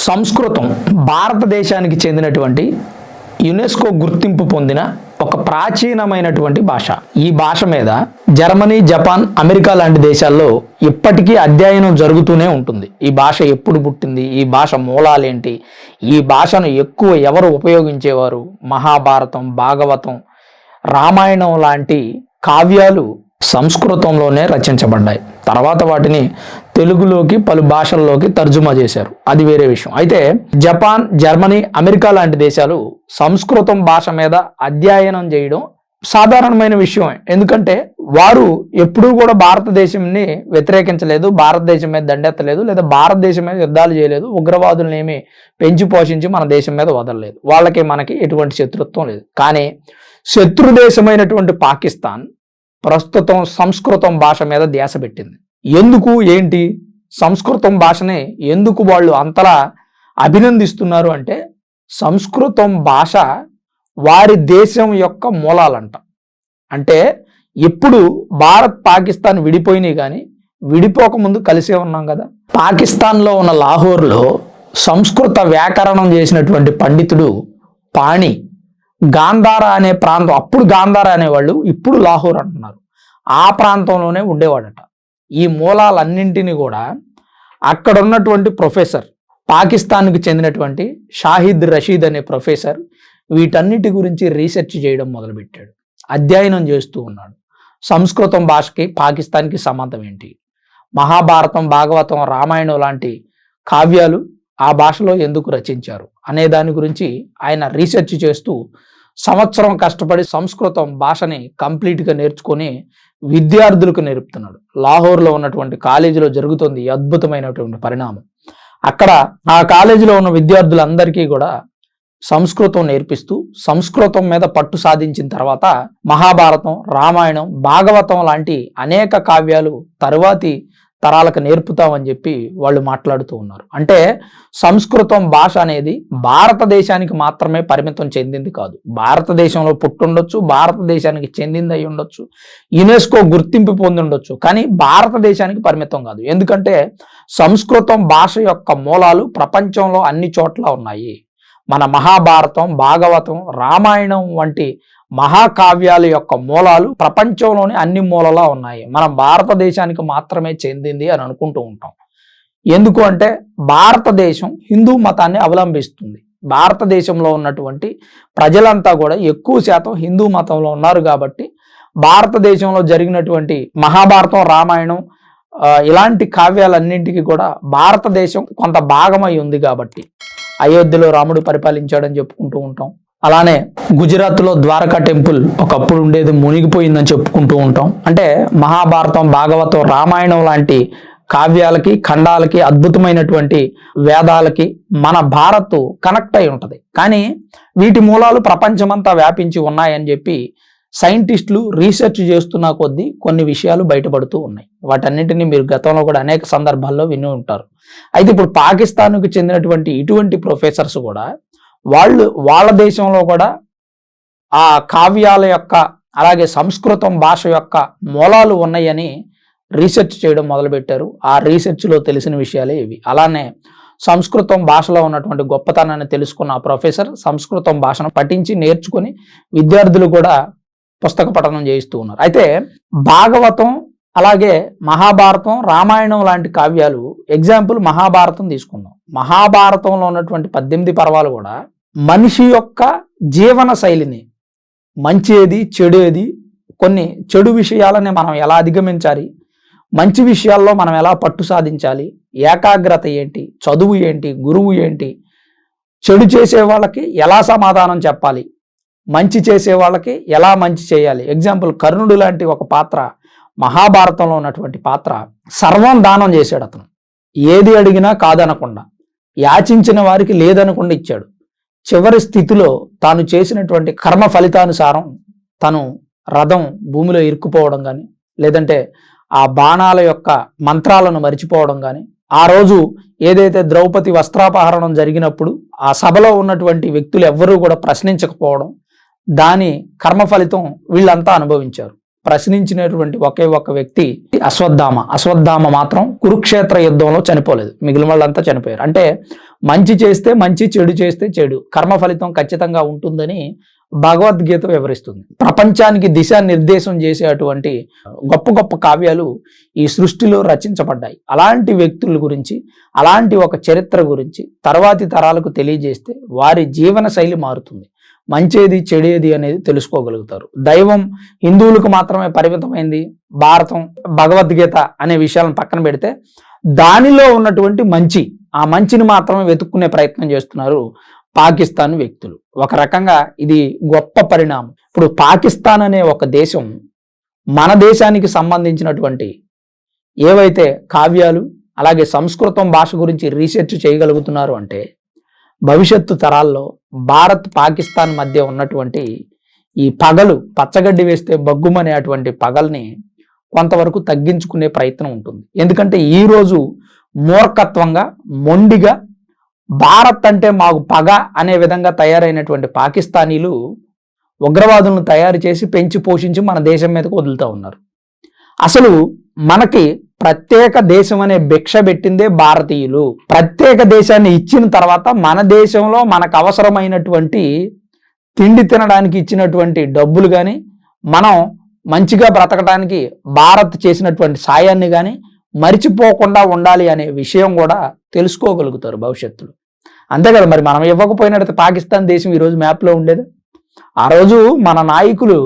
సంస్కృతం భారతదేశానికి చెందినటువంటి యునెస్కో గుర్తింపు పొందిన ఒక ప్రాచీనమైనటువంటి భాష. ఈ భాష మీద జర్మనీ, జపాన్, అమెరికా లాంటి దేశాల్లో ఇప్పటికీ అధ్యయనం జరుగుతూనే ఉంటుంది. ఈ భాష ఎప్పుడు పుట్టింది, ఈ భాష మూలాలేంటి, ఈ భాషను ఎక్కువ ఎవరు ఉపయోగించేవారు, మహాభారతం, భాగవతం, రామాయణం లాంటి కావ్యాలు సంస్కృతంలోనే రచించబడ్డాయి. తర్వాత వాటిని తెలుగులోకి పలు భాషల్లోకి తర్జుమా చేశారు, అది వేరే విషయం. అయితే జపాన్, జర్మనీ, అమెరికా లాంటి దేశాలు సంస్కృతం భాష మీద అధ్యయనం చేయడం సాధారణమైన విషయం. ఎందుకంటే వారు ఎప్పుడూ కూడా భారతదేశాన్ని వ్యతిరేకించలేదు, భారతదేశం మీద దండెత్తలేదు, లేదా భారతదేశం మీద యుద్ధాలు చేయలేదు, ఉగ్రవాదులను ఏమి పెంచి పోషించి మన దేశం మీద వదలలేదు. వాళ్ళకి మనకి ఎటువంటి శత్రుత్వం లేదు. కానీ శత్రు దేశమైనటువంటి పాకిస్తాన్ ప్రస్తుతం సంస్కృతం భాష మీద ధ్యాస పెట్టింది. ఎందుకు, ఏంటి, సంస్కృతం భాషని ఎందుకు వాళ్ళు అంతలా అభినందిస్తున్నారు అంటే, సంస్కృతం భాష వారి దేశం యొక్క మూలాలంట. అంటే ఎప్పుడు భారత్, పాకిస్తాన్ విడిపోయినాయి కానీ విడిపోకముందు కలిసే ఉన్నాం కదా. పాకిస్తాన్లో ఉన్న లాహోర్లో సంస్కృత వ్యాకరణం చేసినటువంటి పండితుడు పాణి గాంధారా అనే ప్రాంతం, అప్పుడు గాంధారా అనేవాళ్ళు, ఇప్పుడు లాహోర్ అంటున్నారు, ఆ ప్రాంతంలోనే ఉండేవాడట. ఈ మూలాలన్నింటినీ కూడా అక్కడ ఉన్నటువంటి ప్రొఫెసర్, పాకిస్తాన్కి చెందినటువంటి షాహిద్ రషీద్ అనే ప్రొఫెసర్ వీటన్నిటి గురించి రీసెర్చ్ చేయడం మొదలుపెట్టాడు, అధ్యయనం చేస్తూ ఉన్నాడు. సంస్కృతం భాషకి పాకిస్తాన్కి సంబంధం ఏంటి, మహాభారతం, భాగవతం, రామాయణం లాంటి కావ్యాలు ఆ భాషలో ఎందుకు రచించారు అనే దాని గురించి ఆయన రీసెర్చ్ చేస్తూ సంవత్సరం కష్టపడి సంస్కృతం భాషని కంప్లీట్గా నేర్చుకొని విద్యార్థులకు నేర్పుతున్నాడు. లాహోర్లో ఉన్నటువంటి కాలేజీలో జరుగుతుంది ఈ అద్భుతమైనటువంటి పరిణామం. అక్కడ ఆ కాలేజీలో ఉన్న విద్యార్థులందరికీ కూడా సంస్కృతం నేర్పిస్తూ సంస్కృతం మీద పట్టు సాధించిన తర్వాత మహాభారతం, రామాయణం, భాగవతం లాంటి అనేక కావ్యాలు తరువాతి తరాలకు నేర్పుతామని చెప్పి వాళ్ళు మాట్లాడుతూ ఉన్నారు. అంటే సంస్కృతం భాష అనేది భారతదేశానికి మాత్రమే పరిమితం చెందింది కాదు. భారతదేశంలో పుట్టుండొచ్చు, భారతదేశానికి చెందింది అయి ఉండొచ్చు, యునెస్కో గుర్తింపు పొంది ఉండొచ్చు, కానీ భారతదేశానికి పరిమితం కాదు. ఎందుకంటే సంస్కృతం భాష యొక్క మూలాలు ప్రపంచంలో అన్ని చోట్ల ఉన్నాయి. మన మహాభారతం, భాగవతం, రామాయణం వంటి మహాకావ్యాల యొక్క మూలాలు ప్రపంచంలోని అన్ని మూలలా ఉన్నాయి. మనం భారతదేశానికి మాత్రమే చెందింది అని అనుకుంటూ ఉంటాం. ఎందుకు అంటే భారతదేశం హిందూ మతాన్ని అవలంబిస్తుంది. భారతదేశంలో ఉన్నటువంటి ప్రజలంతా కూడా ఎక్కువ శాతం హిందూ మతంలో ఉన్నారు కాబట్టి భారతదేశంలో జరిగినటువంటి మహాభారతం, రామాయణం ఇలాంటి కావ్యాలన్నింటికి కూడా భారతదేశం కొంత భాగమై ఉంది కాబట్టి అయోధ్యలో రాముడు పరిపాలించాడని చెప్పుకుంటూ ఉంటాం. అలానే గుజరాత్లో ద్వారకా టెంపుల్ ఒకప్పుడు ఉండేది, మునిగిపోయిందని చెప్పుకుంటూ ఉంటాం. అంటే మహాభారతం, భాగవతం, రామాయణం లాంటి కావ్యాలకి, ఖండాలకి, అద్భుతమైనటువంటి వేదాలకి మన భారత్ కనెక్ట్ అయి ఉంటుంది. కానీ వీటి మూలాలు ప్రపంచమంతా వ్యాపించి ఉన్నాయని చెప్పి సైంటిస్టులు రీసెర్చ్ చేస్తున్న కొద్దీ కొన్ని విషయాలు బయటపడుతూ ఉన్నాయి. వాటన్నింటినీ మీరు గతంలో కూడా అనేక సందర్భాల్లో విని ఉంటారు. అయితే ఇప్పుడు పాకిస్తాన్కు చెందినటువంటి ఇటువంటి ప్రొఫెసర్స్ కూడా వాళ్ళ దేశంలో కూడా ఆ కావ్యాల యొక్క, అలాగే సంస్కృతం భాష యొక్క మూలాలు ఉన్నాయని రీసెర్చ్ చేయడం మొదలుపెట్టారు. ఆ రీసెర్చ్లో తెలిసిన విషయాలే ఇవి. అలానే సంస్కృతం భాషలో ఉన్నటువంటి గొప్పతనాన్ని తెలుసుకున్న ఆ ప్రొఫెసర్ సంస్కృతం భాషను పఠించి నేర్చుకుని విద్యార్థులు కూడా పుస్తక పఠనం చేయిస్తూ ఉన్నారు. అయితే భాగవతం, అలాగే మహాభారతం, రామాయణం లాంటి కావ్యాలు, ఎగ్జాంపుల్ మహాభారతం తీసుకుందాం. మహాభారతంలో ఉన్నటువంటి 18 పర్వాలు కూడా మనిషి యొక్క జీవన శైలిని, మంచి ఏది, చెడు ఏది, కొన్ని చెడు విషయాలని మనం ఎలా అధిగమించాలి, మంచి విషయాల్లో మనం ఎలా పట్టు సాధించాలి, ఏకాగ్రత ఏంటి, చదువు ఏంటి, గురువు ఏంటి, చెడు చేసే వాళ్ళకి ఎలా సమాధానం చెప్పాలి, మంచి చేసే వాళ్ళకి ఎలా మంచి చేయాలి. ఎగ్జాంపుల్ కర్ణుడు లాంటి ఒక పాత్ర, మహాభారతంలో ఉన్నటువంటి పాత్ర, సర్వం దానం చేశాడు. అతను ఏది అడిగినా కాదనకుండా, యాచించిన వారికి లేదనకుండా ఇచ్చాడు. చివరి స్థితిలో తాను చేసినటువంటి కర్మ ఫలితానుసారం తను రథం భూమిలో ఇరుక్కుపోవడం కానీ, లేదంటే ఆ బాణాల యొక్క మంత్రాలను మరిచిపోవడం కానీ, ఆ రోజు ఏదైతే ద్రౌపది వస్త్రాపహరణం జరిగినప్పుడు ఆ సభలో ఉన్నటువంటి వ్యక్తులు ఎవ్వరూ కూడా ప్రశ్నించకపోవడం, దాని కర్మ ఫలితం వీళ్ళంతా అనుభవించారు. ప్రశ్నించినటువంటి ఒకే ఒక్క వ్యక్తి అశ్వత్థామ మాత్రం కురుక్షేత్ర యుద్ధంలో చనిపోలేదు, మిగిలిన వాళ్ళంతా చనిపోయారు. అంటే మంచి చేస్తే మంచి, చెడు చేస్తే చెడు, కర్మ ఫలితం ఖచ్చితంగా ఉంటుందని భగవద్గీత వివరిస్తుంది. ప్రపంచానికి దిశానిర్దేశం చేసేటువంటి గొప్ప గొప్ప కావ్యాలు ఈ సృష్టిలో రచించబడ్డాయి. అలాంటి వ్యక్తుల గురించి, అలాంటి ఒక చరిత్ర గురించి తర్వాతి తరాలకు తెలియజేస్తే వారి జీవన శైలి మారుతుంది, మంచేది చెడేది అనేది తెలుసుకోగలుగుతారు. దైవం హిందువులకు మాత్రమే పరిమితమైంది, భారతం భగవద్గీత అనే విషయాలను పక్కన పెడితే దానిలో ఉన్నటువంటి మంచి, ఆ మంచిని మాత్రమే వెతుక్కునే ప్రయత్నం చేస్తున్నారు పాకిస్తాన్ వ్యక్తులు. ఒక రకంగా ఇది గొప్ప పరిణామం. ఇప్పుడు పాకిస్తాన్ అనే ఒక దేశం మన దేశానికి సంబంధించినటువంటి ఏవైతే కావ్యాలు అలాగే సంస్కృతం భాష గురించి రీసెర్చ్ చేయగలుగుతున్నారు అంటే భవిష్యత్తు తరాల్లో భారత్ పాకిస్తాన్ మధ్య ఉన్నటువంటి ఈ పగలు, పచ్చగడ్డి వేస్తే బగ్గుమనే అటువంటి పగల్ని కొంతవరకు తగ్గించుకునే ప్రయత్నం ఉంటుంది. ఎందుకంటే ఈరోజు మూర్ఖత్వంగా, మొండిగా భారత్ అంటే మాకు పగ అనే విధంగా తయారైనటువంటి పాకిస్తానీలు ఉగ్రవాదులను తయారు చేసి పెంచి పోషించి మన దేశం మీదకు వదులుతూ ఉన్నారు. అసలు మనకి ప్రత్యేక దేశం అనే భిక్ష పెట్టిందే భారతీయులు. ప్రత్యేక దేశాన్ని ఇచ్చిన తర్వాత మన దేశంలో మనకు అవసరమైనటువంటి తిండి తినడానికి ఇచ్చినటువంటి డబ్బులు కానీ, మనం మంచిగా బ్రతకడానికి భారత్ చేసినటువంటి సాయాన్ని కానీ మరిచిపోకుండా ఉండాలి అనే విషయం కూడా తెలుసుకోగలుగుతారు భవిష్యత్తులో. అంతే కదా, మరి మనం ఇవ్వకపోయినట్టు పాకిస్తాన్ దేశం ఈరోజు మ్యాప్లో ఉండేది. ఆ రోజు మన నాయకులు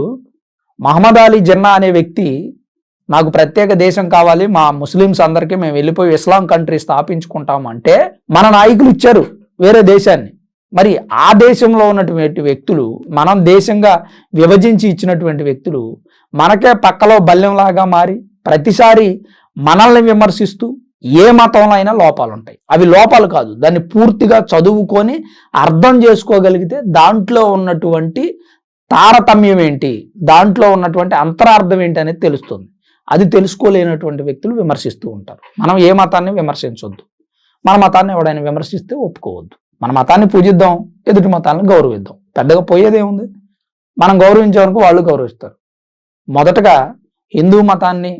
మహమ్మద్ అలీ జిన్నా అనే వ్యక్తి నాకు ప్రత్యేక దేశం కావాలి, మా ముస్లిమ్స్ అందరికీ మేము వెళ్ళిపోయి ఇస్లాం కంట్రీ స్థాపించుకుంటాం అంటే మన నాయకులు ఇచ్చారు వేరే దేశాన్ని. మరి ఆ దేశంలో ఉన్నటువంటి వ్యక్తులు, మనం దేశంగా విభజించి ఇచ్చినటువంటి వ్యక్తులు మనకే పక్కలో బల్లెంలాగా మారి ప్రతిసారి మనల్ని విమర్శిస్తూ, ఏ మతంలో అయినా లోపాలు ఉంటాయి, అవి లోపాలు కాదు, దాన్ని పూర్తిగా చదువుకొని అర్థం చేసుకోగలిగితే దాంట్లో ఉన్నటువంటి తారతమ్యం ఏంటి, దాంట్లో ఉన్నటువంటి అంతరార్థం ఏంటి అనేది తెలుస్తుంది. అది తెలుసుకోలేనటువంటి వ్యక్తులు విమర్శిస్తూ ఉంటారు. మనం ఏ మతాన్ని విమర్శించొద్దు, మన మతాన్ని ఎవడైనా విమర్శిస్తే ఒప్పుకోవద్దు. మన మతాన్ని పూజిద్దాం, ఎదుటి మతాలను గౌరవిద్దాం, పెద్దగా పోయేదేముంది. మనం గౌరవించేవరకు వాళ్ళు గౌరవిస్తారు. మొదటగా హిందూ మతాన్ని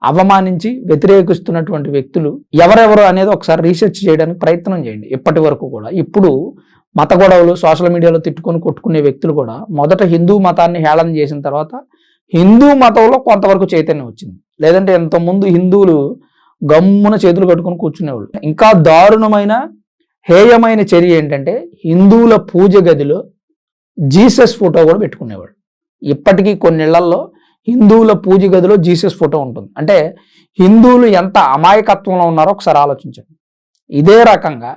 అవమానించి వ్యతిరేకిస్తున్నటువంటి వ్యక్తులు ఎవరెవరు అనేది ఒకసారి రీసెర్చ్ చేయడానికి ప్రయత్నం చేయండి. ఇప్పటి వరకు కూడా ఇప్పుడు మత గొడవలు సోషల్ మీడియాలో తిట్టుకొని కొట్టుకునే వ్యక్తులు కూడా మొదట హిందూ మతాన్ని హేళన చేసిన తర్వాత హిందూ మతంలో కొంతవరకు చైతన్యం వచ్చింది. లేదంటే ఎంతోమంది హిందువులు గమ్మున చేతులు కట్టుకొని కూర్చునేవాళ్ళు. ఇంకా దారుణమైన హేయమైన చర్య ఏంటంటే హిందువుల పూజ గదిలో జీసస్ ఫోటో కూడా పెట్టుకునేవాడు. ఇప్పటికీ కొన్ని ఇళ్లల్లో హిందువుల పూజ గదిలో జీసస్ ఫోటో ఉంటుంది. అంటే హిందువులు ఎంత అమాయకత్వంలో ఉన్నారో ఒకసారి ఆలోచించండి. ఇదే రకంగా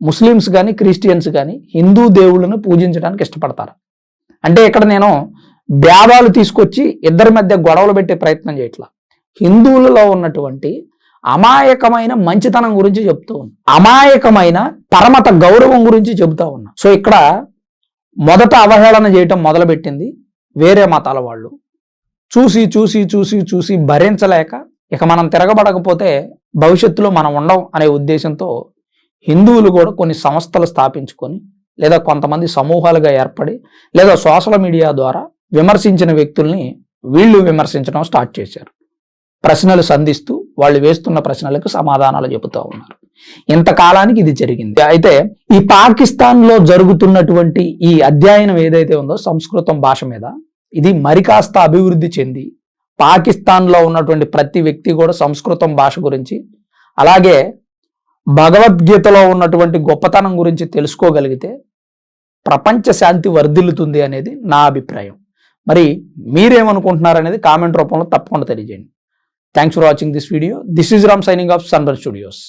ముస్లిమ్స్ కానీ క్రిస్టియన్స్ కానీ హిందూ దేవుళ్ళను పూజించడానికి ఇష్టపడతారు. అంటే ఇక్కడ నేను భేదాలు తీసుకొచ్చి ఇద్దరి మధ్య గొడవలు పెట్టే ప్రయత్నం చేయట్లా. హిందువులలో ఉన్నటువంటి అమాయకమైన మంచితనం గురించి చెప్తూ ఉన్నా, అమాయకమైన పరమత గౌరవం గురించి చెబుతా ఉన్నా. సో ఇక్కడ మొదట అవహేళన చేయటం మొదలుపెట్టింది వేరే మతాల వాళ్ళు. చూసి చూసి చూసి చూసి భరించలేక ఇక మనం తిరగబడకపోతే భవిష్యత్తులో మనం ఉండం అనే ఉద్దేశంతో హిందువులు కూడా కొన్ని సంస్థలు స్థాపించుకొని, లేదా కొంతమంది సమూహాలుగా ఏర్పడి, లేదా సోషల్ మీడియా ద్వారా విమర్శించిన వ్యక్తుల్ని వీళ్ళు విమర్శించడం స్టార్ట్ చేశారు. ప్రశ్నలు సంధిస్తూ వాళ్ళు వేస్తున్న ప్రశ్నలకు సమాధానాలు చెబుతూ ఉన్నారు. ఇంతకాలానికి ఇది జరిగింది. అయితే ఈ పాకిస్తాన్లో జరుగుతున్నటువంటి ఈ అధ్యయనం ఏదైతే ఉందో సంస్కృతం భాష మీద, ఇది మరి కాస్త అభివృద్ధి చెంది పాకిస్తాన్లో ఉన్నటువంటి ప్రతి వ్యక్తి కూడా సంస్కృతం భాష గురించి, అలాగే భగవద్గీతలో ఉన్నటువంటి గొప్పతనం గురించి తెలుసుకోగలిగితే ప్రపంచ శాంతి వర్ధిల్లుతుంది అనేది నా అభిప్రాయం. మరి మీరేమనుకుంటున్నారు అనేది కామెంట్ రూపంలో తప్పకుండా తెలియజేయండి. Thanks for watching this video. This is Ram signing off sunburn studios.